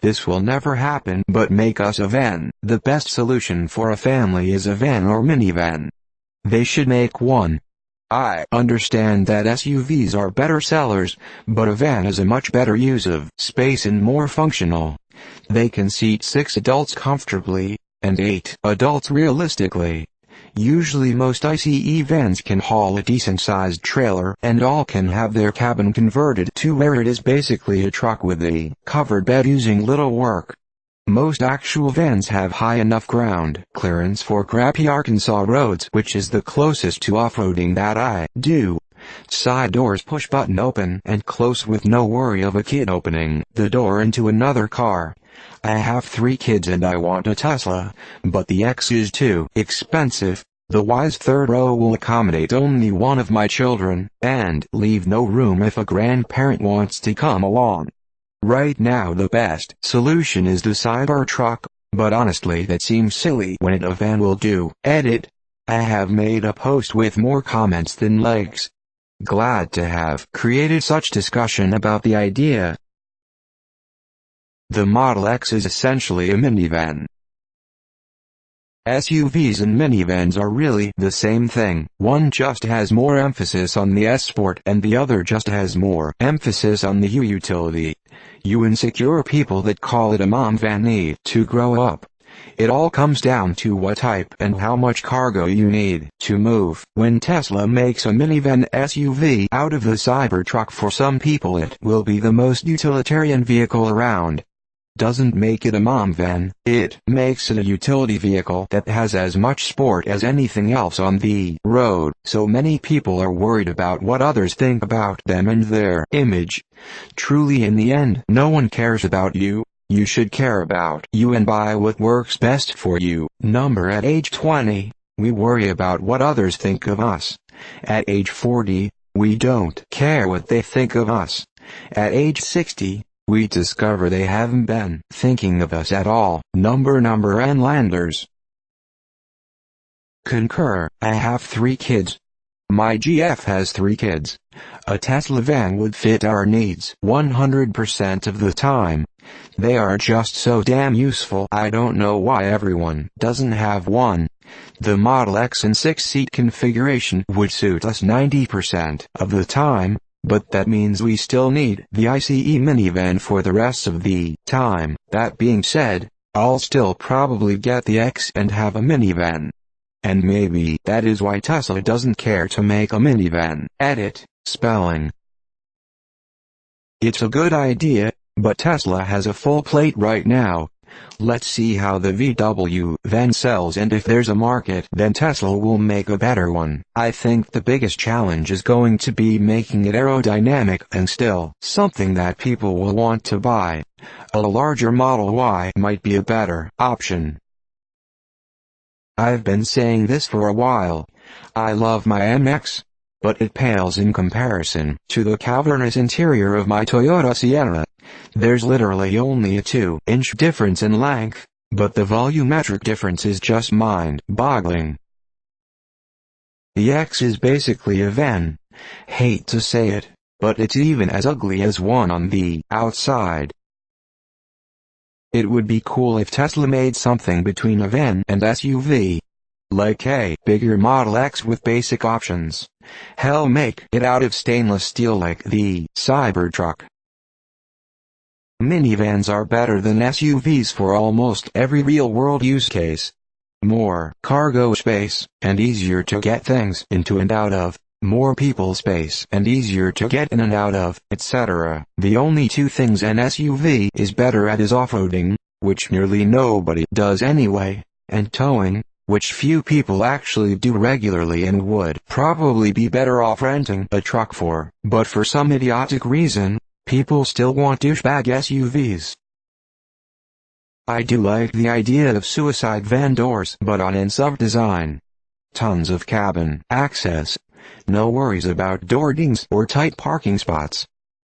This will never happen, but make us a van. The best solution for a family is a van or minivan. They should make one. I understand that SUVs are better sellers, but a van is a much better use of space and more functional. They can seat 6 adults comfortably, and 8 adults realistically. Usually most ICE vans can haul a decent-sized trailer, and all can have their cabin converted to where it is basically a truck with a covered bed using little work. Most actual vans have high enough ground clearance for crappy Arkansas roads, which is the closest to off-roading that I do. Side doors push button open and close with no worry of a kid opening the door into another car. I have 3 kids and I want a Tesla, but the X is too expensive. The Y's third row will accommodate only one of my children, and leave no room if a grandparent wants to come along. Right now the best solution is the CyberTruck, but honestly that seems silly when a van will do. Edit. I have made a post with more comments than likes. Glad to have created such discussion about the idea. The Model X is essentially a minivan. SUVs and minivans are really the same thing. One just has more emphasis on the S-Sport and the other just has more emphasis on the U-utility. You insecure people that call it a mom van need to grow up. It all comes down to what type and how much cargo you need to move. When Tesla makes a minivan SUV out of the Cybertruck, for some people it will be the most utilitarian vehicle around. Doesn't make it a mom van, it makes it a utility vehicle that has as much sport as anything else on the road. So many people are worried about what others think about them and their image. Truly in the end, no one cares about you. You should care about you and buy what works best for you. At age 20, we worry about what others think of us. At age 40, we don't care what they think of us. At age 60, we discover they haven't been thinking of us at all. And landers. Concur. I have 3 kids. My GF has 3 kids. A Tesla van would fit our needs 100% of the time. They are just so damn useful. I don't know why everyone doesn't have one. The Model X in 6-seat configuration would suit us 90% of the time, but that means we still need the ICE minivan for the rest of the time. That being said, I'll still probably get the X and have a minivan. And maybe that is why Tesla doesn't care to make a minivan. Edit. Spelling. It's a good idea, but Tesla has a full plate right now. Let's see how the VW van sells, and if there's a market, then Tesla will make a better one. I think the biggest challenge is going to be making it aerodynamic and still something that people will want to buy. A larger Model Y might be a better option. I've been saying this for a while. I love my MX, but it pales in comparison to the cavernous interior of my Toyota Sienna. There's literally only a 2-inch difference in length, but the volumetric difference is just mind-boggling. The X is basically a van. Hate to say it, but it's even as ugly as one on the outside. It would be cool if Tesla made something between a van and SUV. Like a bigger Model X with basic options. Hell, make it out of stainless steel like the Cybertruck. Minivans are better than SUVs for almost every real-world use case. More cargo space, and easier to get things into and out of. More people space, and easier to get in and out of, etc. The only 2 things an SUV is better at is off-roading, which nearly nobody does anyway, and towing, which few people actually do regularly and would probably be better off renting a truck for, but for some idiotic reason, people still want douchebag SUVs. I do like the idea of suicide van doors, but on and sub design. Tons of cabin access. No worries about door dings or tight parking spots.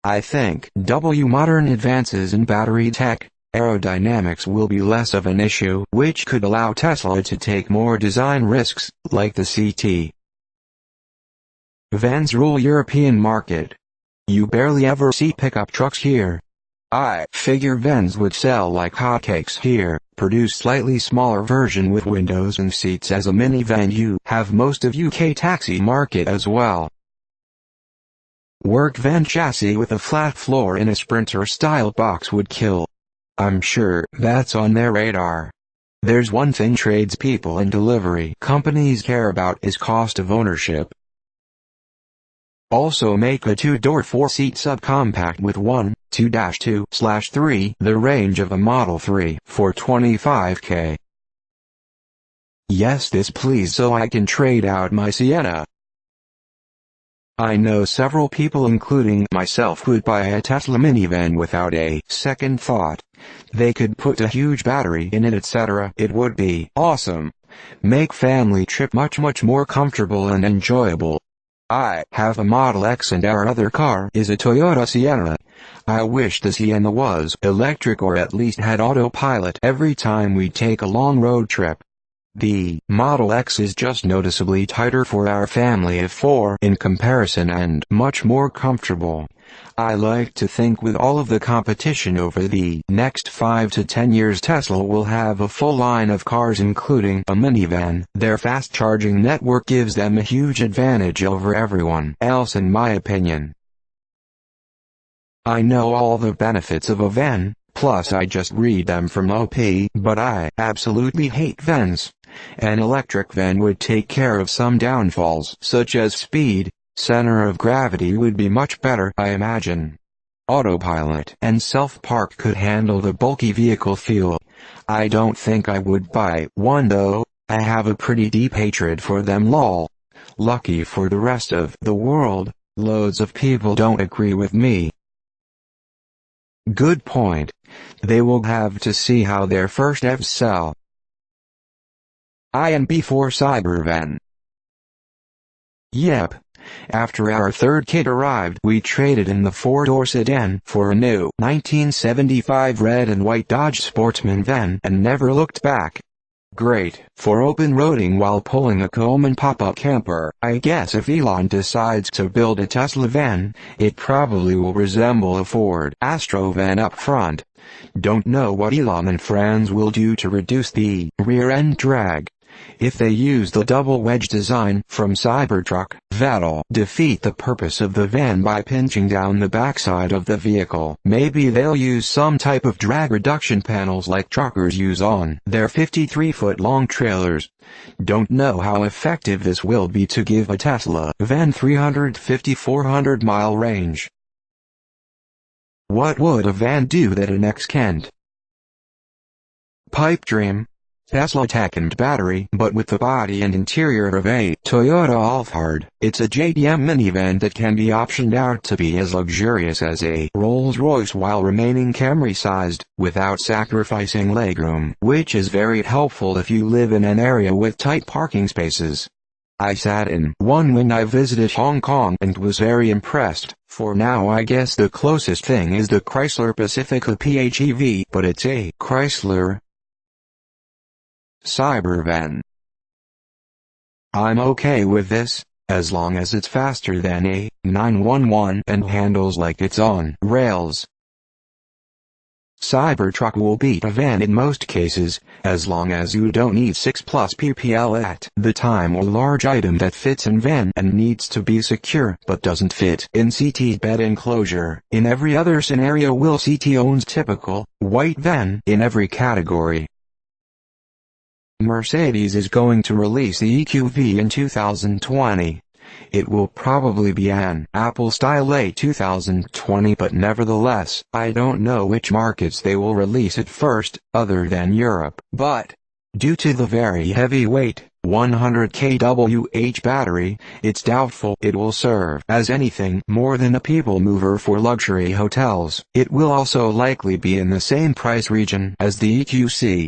I think modern advances in battery tech, aerodynamics will be less of an issue, which could allow Tesla to take more design risks, like the CT. Vans rule European market. You barely ever see pickup trucks here. I figure vans would sell like hotcakes here. Produce slightly smaller version with windows and seats as a minivan. You have most of UK taxi market as well. Work van chassis with a flat floor in a Sprinter style box would kill. I'm sure that's on their radar. There's one thing tradespeople and delivery companies care about is cost of ownership. Also make a 2-door 4-seat subcompact with 2-2/3 the range of a Model 3 for $25K. Yes, this please, so I can trade out my Sienna. I know several people including myself would buy a Tesla minivan without a second thought. They could put a huge battery in it, etc. It would be awesome. Make family trip much more comfortable and enjoyable. I have a Model X and our other car is a Toyota Sienna. I wish the Sienna was electric or at least had autopilot every time we take a long road trip. The Model X is just noticeably tighter for our family of 4 in comparison and much more comfortable. I like to think with all of the competition over the next 5 to 10 years Tesla will have a full line of cars including a minivan. Their fast charging network gives them a huge advantage over everyone else in my opinion. I know all the benefits of a van, plus I just read them from OP, but I absolutely hate vans. An electric van would take care of some downfalls such as speed. Center of gravity would be much better, I imagine. Autopilot and self-park could handle the bulky vehicle feel. I don't think I would buy one though. I have a pretty deep hatred for them lol. Lucky for the rest of the world, loads of people don't agree with me. Good point. They will have to see how their first EVs sell. INB4 Cybervan. Yep. After our third kid arrived, we traded in the 4-door sedan for a new 1975 red and white Dodge Sportsman van and never looked back. Great for open roading while pulling a Coleman pop-up camper. I guess if Elon decides to build a Tesla van, it probably will resemble a Ford Astro van up front. Don't know what Elon and friends will do to reduce the rear-end drag. If they use the double wedge design from CyberTruck, that'll defeat the purpose of the van by pinching down the backside of the vehicle. Maybe they'll use some type of drag reduction panels like truckers use on their 53-foot-long trailers. Don't know how effective this will be to give a Tesla van 350-400 mile range. What would a van do that an X can't? Pipe dream. Tesla tech and battery, but with the body and interior of a Toyota Alphard. It's a JDM minivan that can be optioned out to be as luxurious as a Rolls-Royce while remaining Camry-sized, without sacrificing legroom, which is very helpful if you live in an area with tight parking spaces. I sat in one when I visited Hong Kong and was very impressed. For now I guess the closest thing is the Chrysler Pacifica PHEV, but it's a Chrysler Cybervan. I'm okay with this, as long as it's faster than a 911 and handles like it's on rails. Cybertruck will beat a van in most cases, as long as you don't need 6+ ppl at the time or large item that fits in van and needs to be secure but doesn't fit in CT bed enclosure. In every other scenario Will CT owns typical white van in every category. Mercedes is going to release the EQV in 2020. It will probably be an Apple-style late 2020, but nevertheless, I don't know which markets they will release it first, other than Europe. But, due to the very heavy weight, 100 kWh battery, it's doubtful it will serve as anything more than a people mover for luxury hotels. It will also likely be in the same price region as the EQC.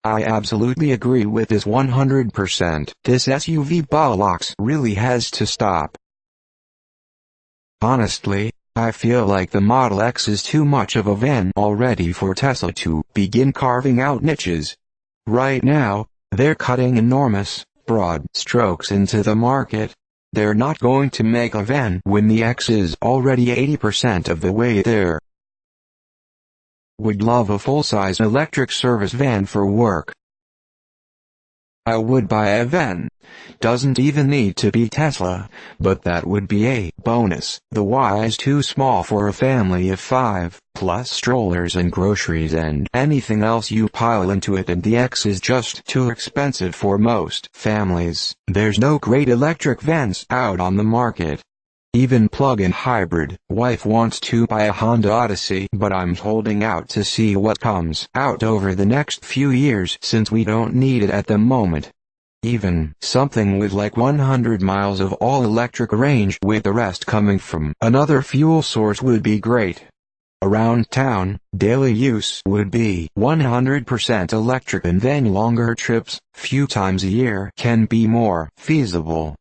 I absolutely agree with this 100%. This SUV bollocks really has to stop. Honestly, I feel like the Model X is too much of a van already for Tesla to begin carving out niches. Right now, they're cutting enormous, broad strokes into the market. They're not going to make a van when the X is already 80% of the way there. Would love a full-size electric service van for work. I would buy a van. Doesn't even need to be Tesla, but that would be a bonus. The Y is too small for a family of 5, plus strollers and groceries and anything else you pile into it, and the X is just too expensive for most families. There's no great electric vans out on the market. Even plug-in hybrid. Wife wants to buy a Honda Odyssey, but I'm holding out to see what comes out over the next few years since we don't need it at the moment. Even something with like 100 miles of all-electric range with the rest coming from another fuel source would be great. Around town, daily use would be 100% electric, and then longer trips, few times a year, can be more feasible.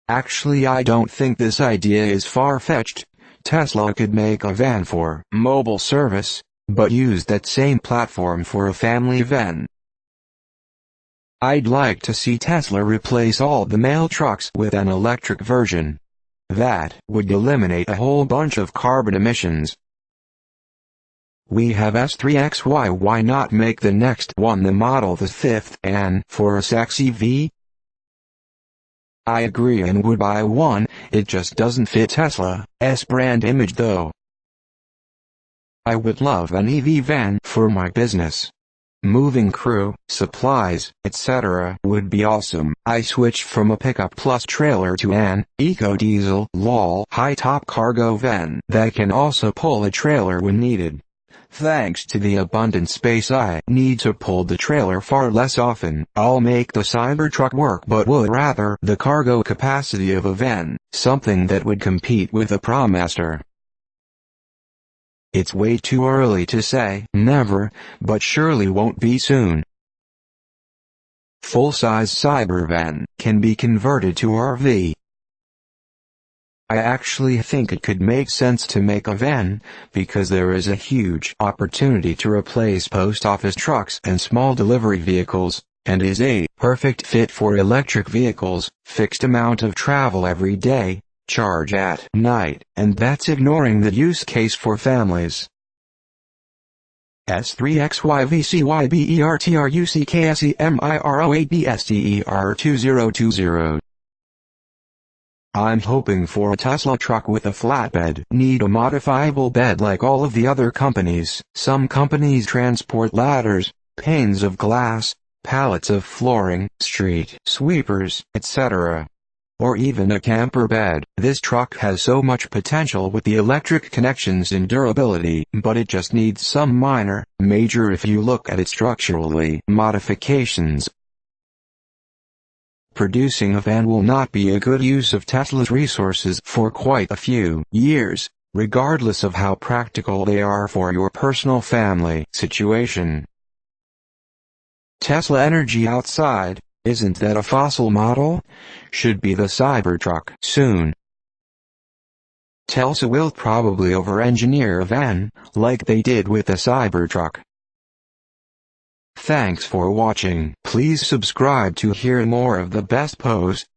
Actually, I don't think this idea is far-fetched. Tesla could make a van for mobile service, but use that same platform for a family van. I'd like to see Tesla replace all the mail trucks with an electric version. That would eliminate a whole bunch of carbon emissions. We have S3XY, why not make the next one the Model the 5th, and for a sexy V? I agree and would buy one, it just doesn't fit Tesla's brand image though. I would love an EV van for my business. Moving crew, supplies, etc. would be awesome. I switched from a pickup plus trailer to an eco-diesel lol high-top cargo van that can also pull a trailer when needed. Thanks to the abundant space I need to pull the trailer far less often, I'll make the CyberTruck work, but would rather the cargo capacity of a van, something that would compete with a ProMaster. It's way too early to say never, but surely won't be soon. Full-size Cybervan can be converted to RV. I actually think it could make sense to make a van, because there is a huge opportunity to replace post office trucks and small delivery vehicles, and is a perfect fit for electric vehicles, fixed amount of travel every day, charge at night, and that's ignoring the use case for families. S3XYVCYBERTRUCKSEMIROADSTER2020. I'm hoping for a Tesla truck with a flatbed. Need a modifiable bed like all of the other companies. Some companies transport ladders, panes of glass, pallets of flooring, street sweepers, etc. Or even a camper bed. This truck has so much potential with the electric connections and durability, but it just needs some minor, major if you look at it structurally, modifications. Producing a van will not be a good use of Tesla's resources for quite a few years, regardless of how practical they are for your personal family situation. Tesla Energy outside, isn't that a fossil model? Should be the Cybertruck soon. Tesla will probably over-engineer a van, like they did with the Cybertruck. Thanks for watching. Please subscribe to hear more of the best posts.